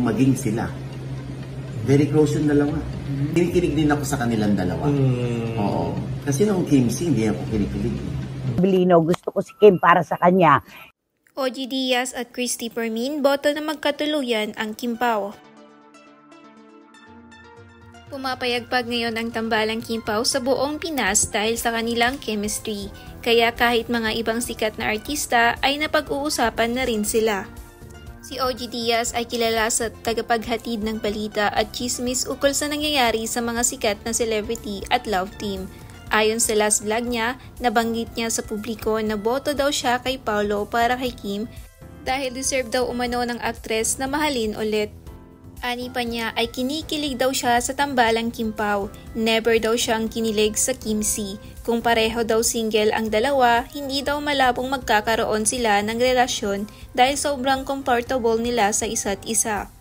maging sila. Very close yung dalawa. Kinikilig din ako sa kanilang dalawa. Oo. Kasi nung Kim C, hindi ako kinikilig. Bilino, gusto ko si Kim para sa kanya. OG Diaz at Christy Permin, boto na magkatuluyan ang Kim Pao. Pumapayagpag ngayon ang tambalang Kim Pao sa buong Pinas dahil sa kanilang chemistry. Kaya kahit mga ibang sikat na artista ay napag-uusapan na rin sila. Si OG Diaz ay kilala sa tagapaghatid ng balita at chismis ukol sa nangyayari sa mga sikat na celebrity at love team. Ayon sa last vlog niya, nabanggit niya sa publiko na boto daw siya kay Paolo para kay Kim dahil deserve daw umano ng aktres na mahalin ulit. Ani pa niya ay kinikilig daw siya sa tambalang Kim Pao. Never daw siyang kinilig sa Kim C. Kung pareho daw single ang dalawa, hindi daw malabong magkakaroon sila ng relasyon dahil sobrang comfortable nila sa isa't isa.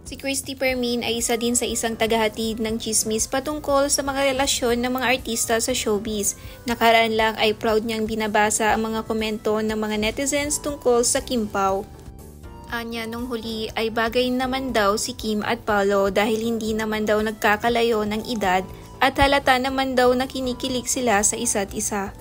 Si Christy Permin ay isa din sa isang tagahatid ng chismis patungkol sa mga relasyon ng mga artista sa showbiz. Nakaraan lang ay proud niyang binabasa ang mga komento ng mga netizens tungkol sa Kim Pao. Anya nung huli ay bagay naman daw si Kim at Paolo dahil hindi naman daw nagkakalayo ng edad at halata naman daw na kinikilig sila sa isa't isa.